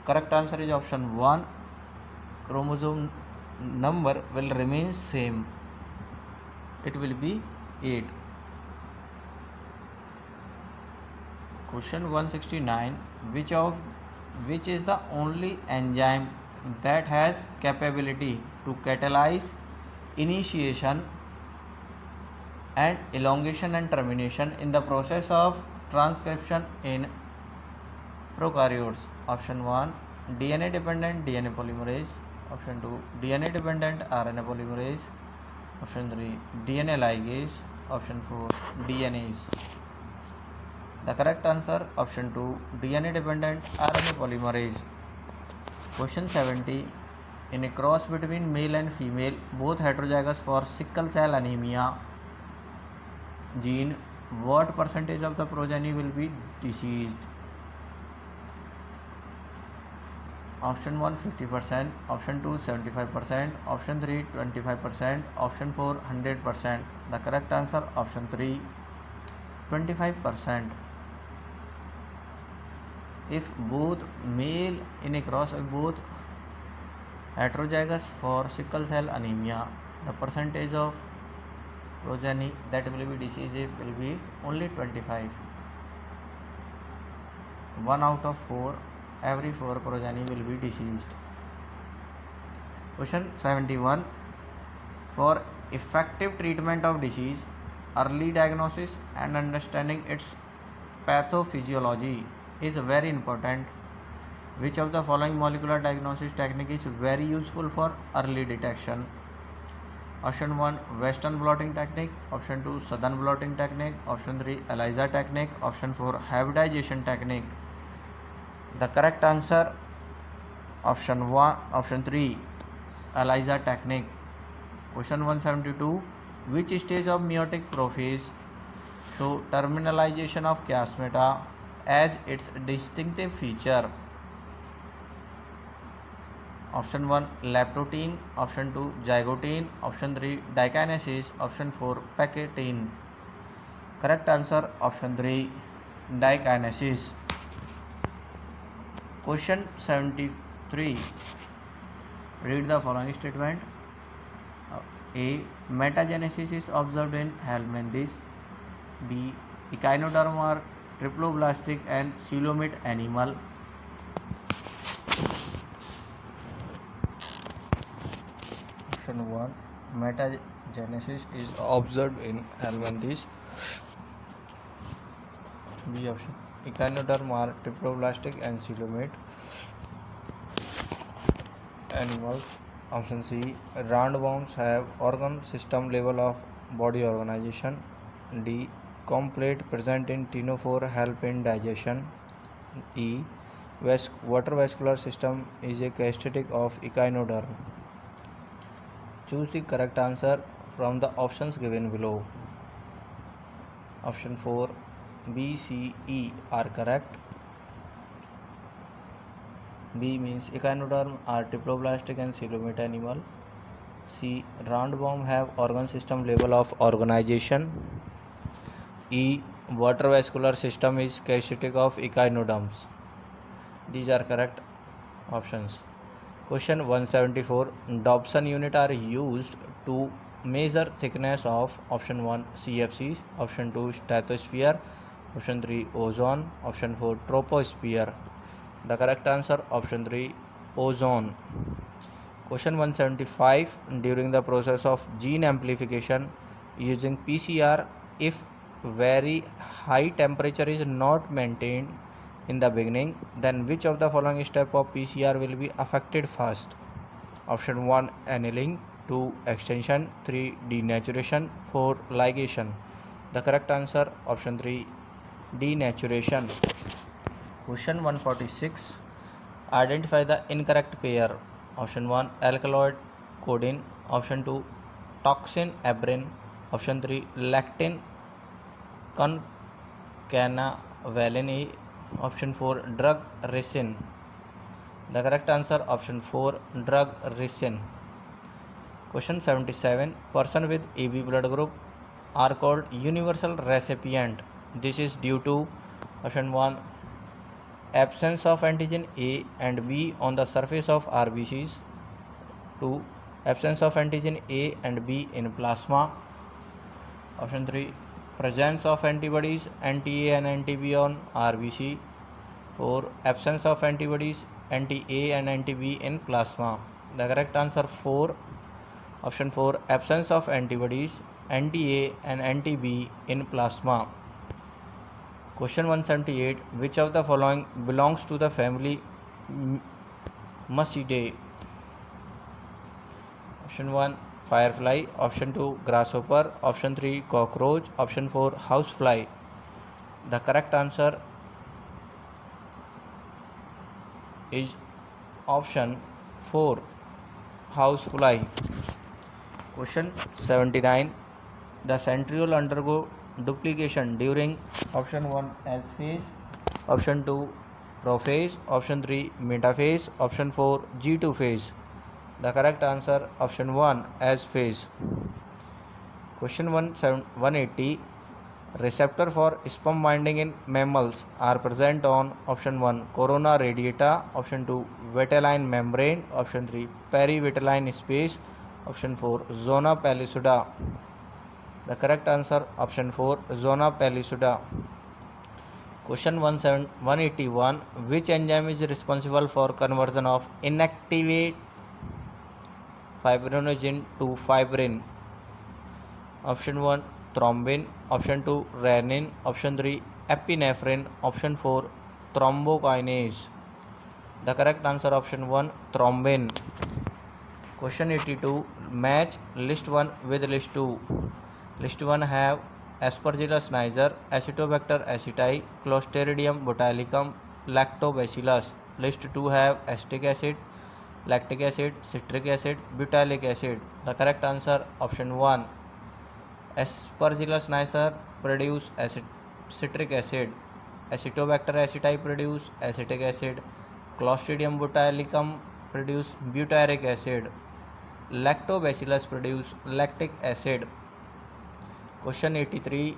correct answer is option 1. Chromosome number will remain same. It will be 8. Question 169. Which is the only enzyme that has capability to catalyze initiation and elongation and termination in the process of transcription in prokaryotes? Option 1, DNA dependent DNA polymerase. Option 2, DNA dependent RNA polymerase. Option 3, DNA ligase. Option 4, DNase. The correct answer option 2, DNA dependent RNA polymerase. Question 70. In a cross between male and female, both heterozygous for sickle cell anemia gene, what percentage of the progeny will be deceased? Option 1, 50%. Option 2, 75%. Option 3, 25%. Option 4, 100%. The correct answer option 3, 25%. If both male in a cross of both heterozygous for sickle cell anemia, the percentage of progeny that will be deceased will be only 25. 1 out of 4, every 4 progeny will be deceased. Question 71. For effective treatment of disease, early diagnosis and understanding its pathophysiology is very important. Which of the following molecular diagnosis technique is very useful for early detection? Option 1, Western blotting technique. Option 2, Southern blotting technique. Option 3, ELISA technique. Option 4, hybridization technique. The correct answer option 3, ELISA technique. Question 172. Which stage of meiotic prophase show terminalization of chiasmata as its distinctive feature? Option 1, leptotene. Option 2, zygotene. Option 3, dikinesis. Option 4, pectine. Correct answer option 3, dikinesis. Question 73. Read the following statement. A. Metagenesis is observed in helminthes. B. Echinoderm are triploblastic and coelomate animal. Option 1, metagenesis is observed in helminthes. B option, Echinoderm are triploblastic and coelomate animals. Option C, roundworms have organ system level of body organization. D, complete present in ctenophore help in digestion. E, water vascular system is a characteristic of echinoderm. Choose the correct answer from the options given below. Option 4, B, C, E are correct. B means echinoderm are triploblastic and coelomate animal. C. Round-worm have organ system level of organization. E. Water vascular system is characteristic of echinoderms. These are correct options. Question 174. Dobson unit are used to measure thickness of option 1 CFC, option 2 stratosphere, option 3 ozone, option 4 troposphere. The correct answer option 3 ozone. Question 175. During the process of gene amplification using PCR, if very high temperature is not maintained in the beginning, then which of the following step of PCR will be affected first? Option 1 annealing, 2 extension, 3 denaturation, 4 ligation. The correct answer option 3 denaturation. Question 146. Identify the incorrect pair. Option 1 alkaloid codeine, option 2 toxin heparin, option 3 lactin concanavaline A, option 4 drug resin. The correct answer option 4 drug resin. Question 77. Person with AB blood group are called universal recipient. This is due to option 1 absence of antigen A and B on the surface of RBCs, 2 absence of antigen A and B in plasma, option 3 presence of antibodies anti-A and anti-B on RBC, 4 absence of antibodies anti-A and anti-B in plasma. The correct answer 4 option 4 absence of antibodies anti-A and anti-B in plasma. Question 178. Which of the following belongs to the family Muscidae? Option 1 firefly, option 2 grasshopper, option 3 cockroach, option 4 housefly. The correct answer is option 4 housefly. Question 79. The centriole undergo duplication during option 1 S phase, option 2 prophase, option 3 metaphase, option 4 G2 phase. The correct answer option 1 S phase. Question 180. Receptor for sperm binding in mammals are present on option 1 corona radiata, option 2 vitelline membrane, option 3 perivitelline space, option 4 zona pellucida. The correct answer option 4 zona pellucida. Question 181. Which enzyme is responsible for conversion of inactivate fibrinogen to fibrin? Option 1 thrombin, option 2 renin, option 3 epinephrine, option 4 thrombokinase. The correct answer option 1 thrombin. Question 82. Match list 1 with list 2. List 1 have Aspergillus niger, Acetobacter aceti, Clostridium botulinum, Lactobacillus. List 2 have acetic acid, lactic acid, citric acid, butyric acid. The correct answer option 1. Aspergillus niger produce citric acid, Acetobacter aceti produce acetic acid, Clostridium botulinum produce butyric acid, Lactobacillus produce lactic acid. Question 83.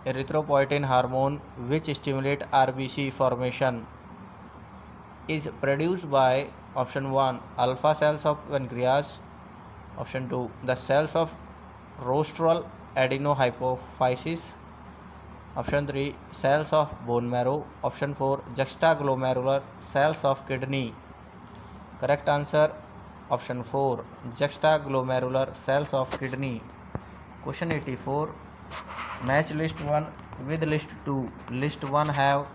Erythropoietin hormone which stimulate RBC formation is produced by option 1 alpha cells of pancreas, option 2 the cells of rostral adenohypophysis, option 3 cells of bone marrow, option 4 juxtaglomerular cells of kidney. Correct answer option 4 juxtaglomerular cells of kidney. Question 84. Match list 1 with list 2. List 1 have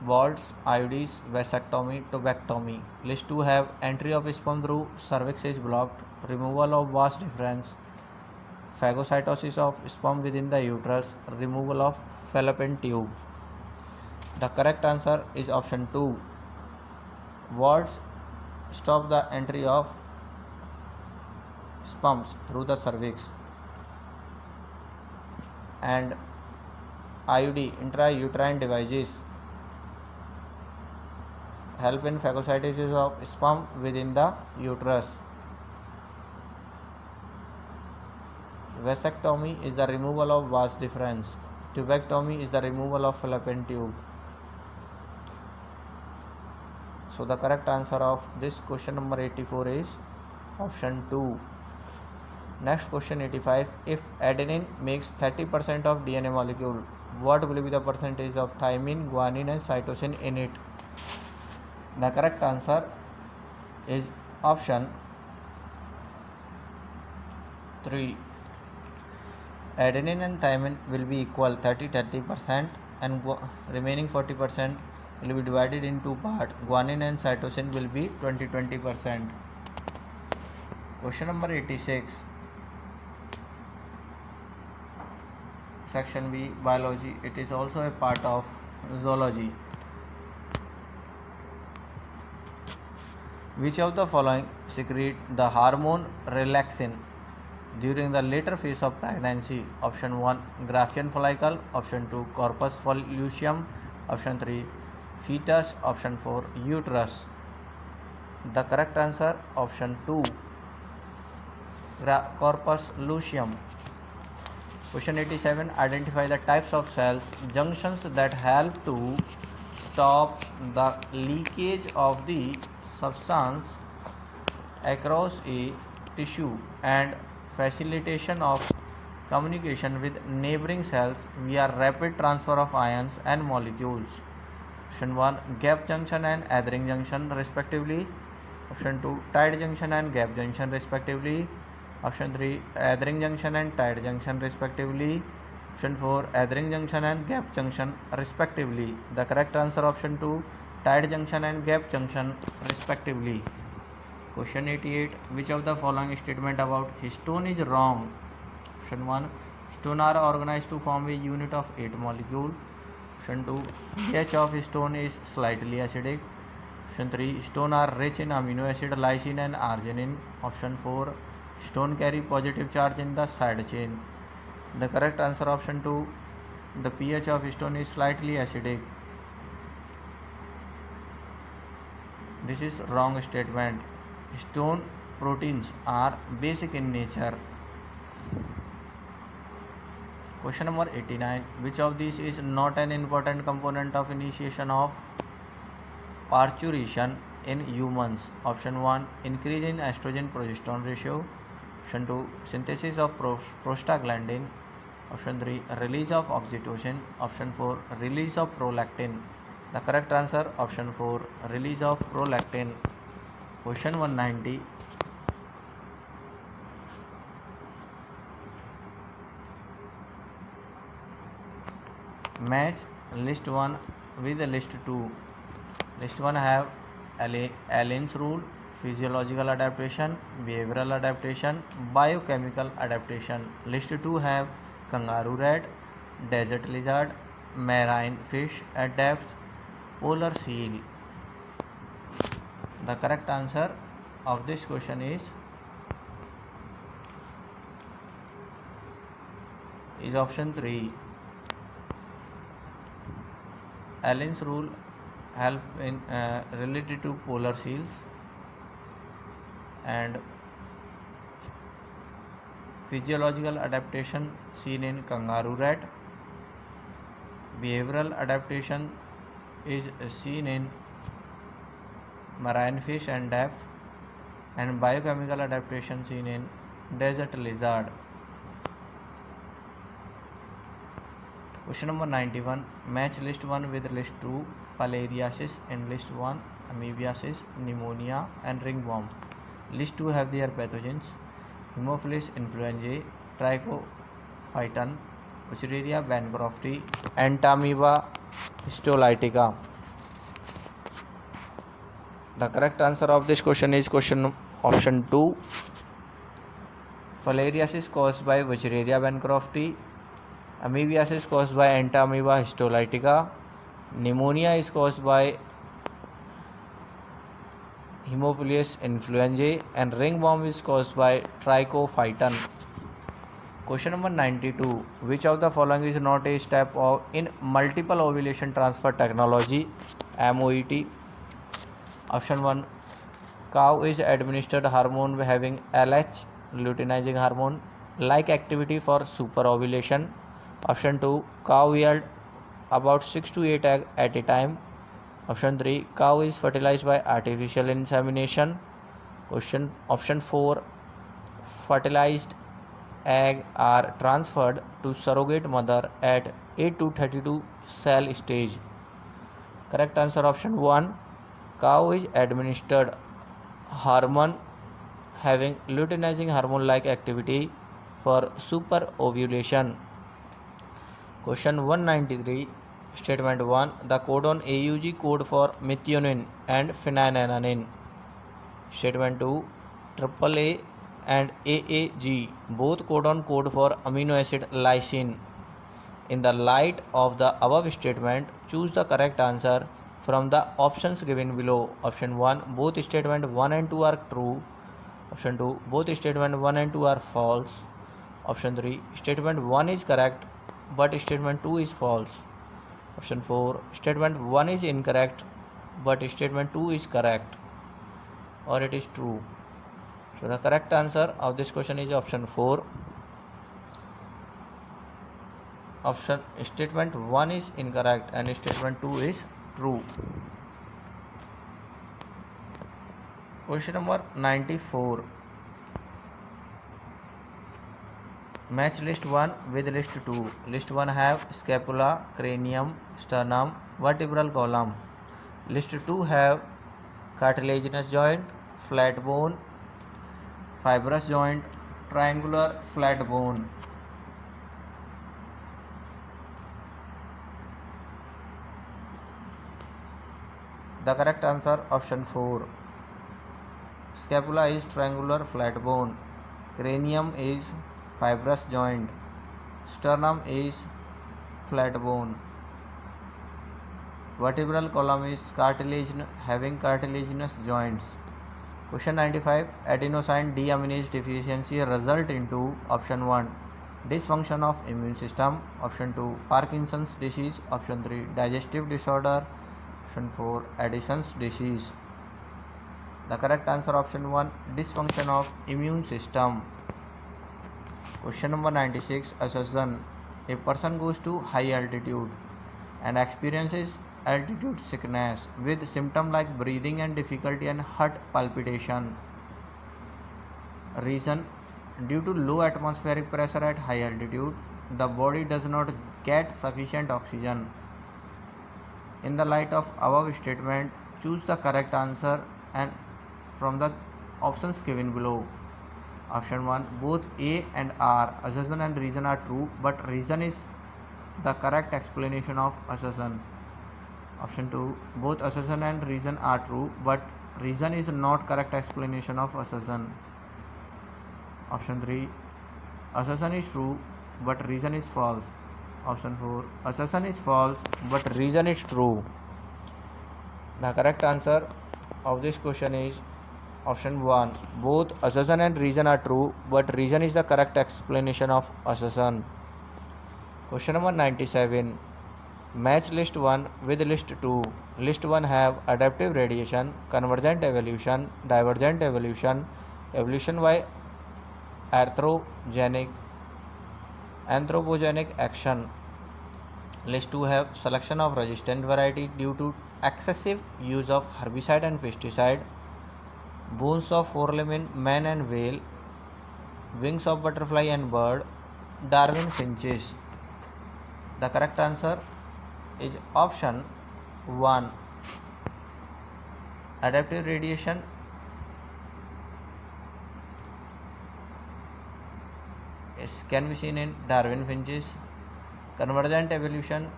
Waltz, IUDs, vasectomy, tubectomy. List 2 have entry of sperm through cervix is blocked, removal of vas deferens, phagocytosis of sperm within the uterus, removal of fallopian tube. The correct answer is option 2. Waltz stop the entry of sperms through the cervix, and IUD intrauterine devices help in phagocytosis of sperm within the uterus. Vasectomy is the removal of vas deferens. Tubectomy is the removal of fallopian tube. So the correct answer of this question number 84 is option 2. Next question 85. If adenine makes 30% of DNA molecule, what will be the percentage of thymine, guanine and cytosine in it? The correct answer is option 3. Adenine and thymine will be equal 30% and remaining 40% will be divided in two parts. Guanine and cytosine will be 20%. Question number 86. Section B, biology. It is also a part of zoology. Which of the following secrete the hormone relaxin during the later phase of pregnancy? Option 1, Graafian follicle. Option 2, corpus luteum. Option 3, fetus. Option 4, uterus. The correct answer option 2, corpus luteum. Question 87. Identify the types of cells junctions that help to stop the leakage of the substance across a tissue and facilitation of communication with neighboring cells via rapid transfer of ions and molecules. Option 1, gap junction and Adring junction respectively. Option 2, tight junction and gap junction respectively. Option 3, Adring junction and tight junction respectively. Option 4, Adring junction and gap junction respectively. The correct answer option 2, tight junction and gap junction respectively. Question 88. Which of the following statement about histone is wrong? Option 1, histone are organized to form a unit of 8 molecules. Option 2, pH of histone is slightly acidic. Option 3, histone are rich in amino acid lysine and arginine. Option 4, histone carry positive charge in the side chain. The correct answer option 2, the pH of histone is slightly acidic. This is wrong statement. Histone proteins are basic in nature. Question number 89. Which of these is not an important component of initiation of parturition in humans? Option 1, increase in estrogen progesterone ratio. Option 2, synthesis of prostaglandin. Option 3, release of oxytocin. Option 4, release of prolactin. The correct answer option 4, release of prolactin. Question 190. Match list 1 with list 2. List 1 have Allen's rule, physiological adaptation, behavioral adaptation, biochemical adaptation. List 2 have kangaroo rat, desert lizard, marine fish at depth, polar seal. The correct answer of this question is option 3. Allen's rule help in related to polar seals, and physiological adaptation seen in kangaroo rat. Behavioral adaptation is seen in marine fish and depth, and biochemical adaptation seen in desert lizard. Question number 91. Match list 1 with list 2. Filariasis in list 1, amoebiasis, pneumonia and ringworm. List 2 have their pathogens: Haemophilus influenzae, Trichophyton, Wuchereria bancrofti, Entamoeba histolytica. The correct answer of this question is option 2. Filariasis caused by Wuchereria bancrofti. Amoebiasis caused by Entamoeba histolytica. Pneumonia is caused by Haemophilus influenzae, and ringworm is caused by Trichophyton. Question number 92. Which of the following is not a step in multiple ovulation transfer technology, MOET? Option 1, cow is administered hormone having LH, luteinizing hormone. like activity for superovulation. Option 2, cow yield about 6 to 8 eggs at a time. Option 3, cow is fertilized by artificial insemination. Option 4, fertilized egg are transferred to surrogate mother at 8 to 32 cell stage. Correct answer option 1. Cow is administered hormone having luteinizing hormone like activity for super ovulation. Question 193. Statement 1. The codon AUG code for methionine and phenylalanine. Statement 2. AAA and AAG both codon code for amino acid lysine. In the light of the above statement, choose the correct answer from the options given below. Option 1. Both statement 1 and 2 are true. Option 2. Both statement 1 and 2 are false. Option 3. Statement 1 is correct but statement 2 is false. Option 4. Statement 1 is incorrect but statement 2 is correct, or it is true. So the correct answer of this question is option 4. Statement 1 is incorrect and statement 2 is true. Question number 94. Match list 1 with list 2. List 1 have scapula, cranium, sternum, vertebral column. List 2 have cartilaginous joint, flat bone, fibrous joint, triangular flat bone. The correct answer option 4. Scapula is triangular flat bone, cranium is fibrous joint, sternum is flat bone, vertebral column is having cartilaginous joints. Question 95. Adenosine deaminase deficiency result into option 1. Dysfunction of immune system. Option 2. Parkinson's disease. Option 3. Digestive disorder. Option 4. Addison's disease. The correct answer option 1. Dysfunction of immune system. Question number 96. Assassin. A person goes to high altitude and experiences altitude sickness with symptoms like breathing and difficulty and heart palpitation. Reason: due to low atmospheric pressure at high altitude, the body does not get sufficient oxygen. In the light of above statement, choose the correct answer and from the options given below. Option 1. Both A and R, assertion and reason, are true, but reason is the correct explanation of assertion. Option 2. Both assertion and reason are true, but reason is not correct explanation of assertion. Option 3. Assertion is true, but reason is false. Option 4. Assertion is false, but reason is true. The correct answer of this question is option 1. Both assertion and reason are true, but reason is the correct explanation of assertion. Question number 97. Match list 1 with list 2. List 1 have adaptive radiation, convergent evolution, divergent evolution, evolution by anthropogenic action. List 2 have selection of resistant variety due to excessive use of herbicide and pesticide, bones of forelimb in man and whale, wings of butterfly and bird, Darwin finches. The correct answer is option 1. Adaptive radiation can be seen in Darwin finches. Convergent evolution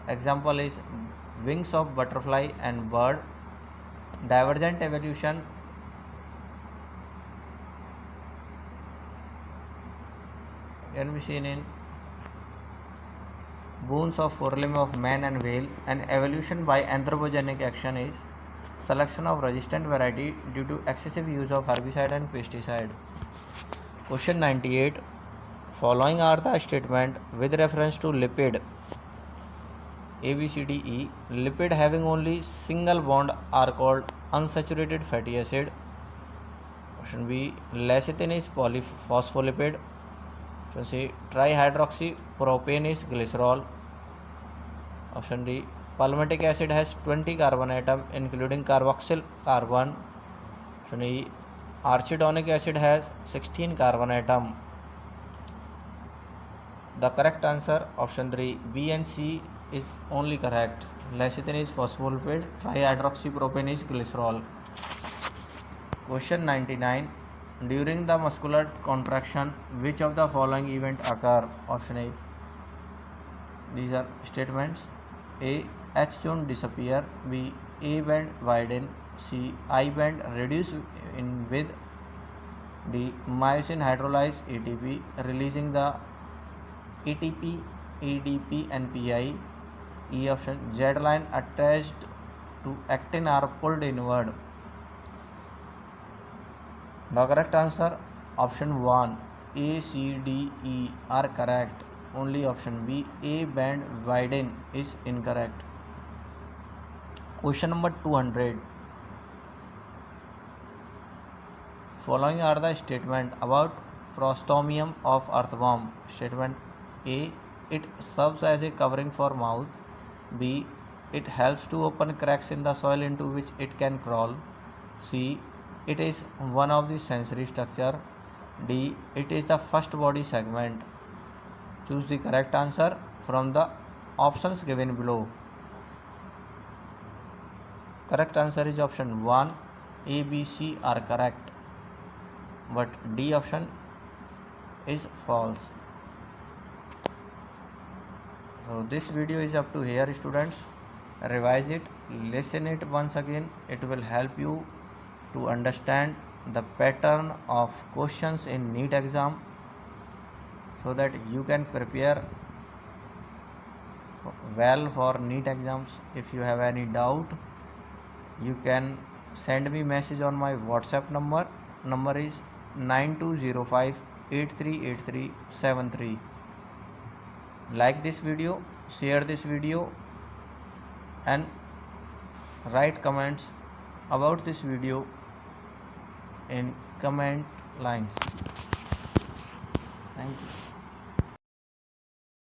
example is wings of butterfly and bird. Divergent evolution can be seen in bones of forelimb of man and whale, and evolution by anthropogenic action is selection of resistant variety due to excessive use of herbicide and pesticide. Question 98. Following are the statement with reference to lipid A, B, C, D, E. Lipid having only single bond are called unsaturated fatty acid. Option B, lecithin is polyphospholipid. Option C, trihydroxypropane is glycerol. Option D, palmitic acid has 20 carbon atom including carboxyl carbon. Option E, arachidonic acid has 16 carbon atom. The correct answer, option 3, B and C is only correct. Lecithin is phospholipid, trihydroxypropane is glycerol. Question 99. During the muscular contraction, which of the following event occur? Option A. These are statements. A. H zone disappear. B. A band widen. C. I band reduce in width. D. Myosin hydrolyze ATP, releasing the ATP, ADP and PI. E option, Z line attached to actin are pulled inward. The correct answer, option 1, A, C, D, E are correct. Only option B, A band widen is incorrect. Question number 200. Following are the statement about prostomium of earthworm. Statement A, it serves as a covering for mouth. B, it helps to open cracks in the soil into which it can crawl. C, it is one of the sensory structure. D, it is the first body segment. Choose the correct answer from the options given below. Correct answer is option 1. A, B, C are correct, but D option is false. So this video is up to here, students. Revise it, listen it once again. It will help you to understand the pattern of questions in NEET exam, so that you can prepare well for NEET exams. If you have any doubt, you can send me message on my WhatsApp number. Number is 9205838373. Like this video, share this video, and write comments about this video in comment lines. Thank you.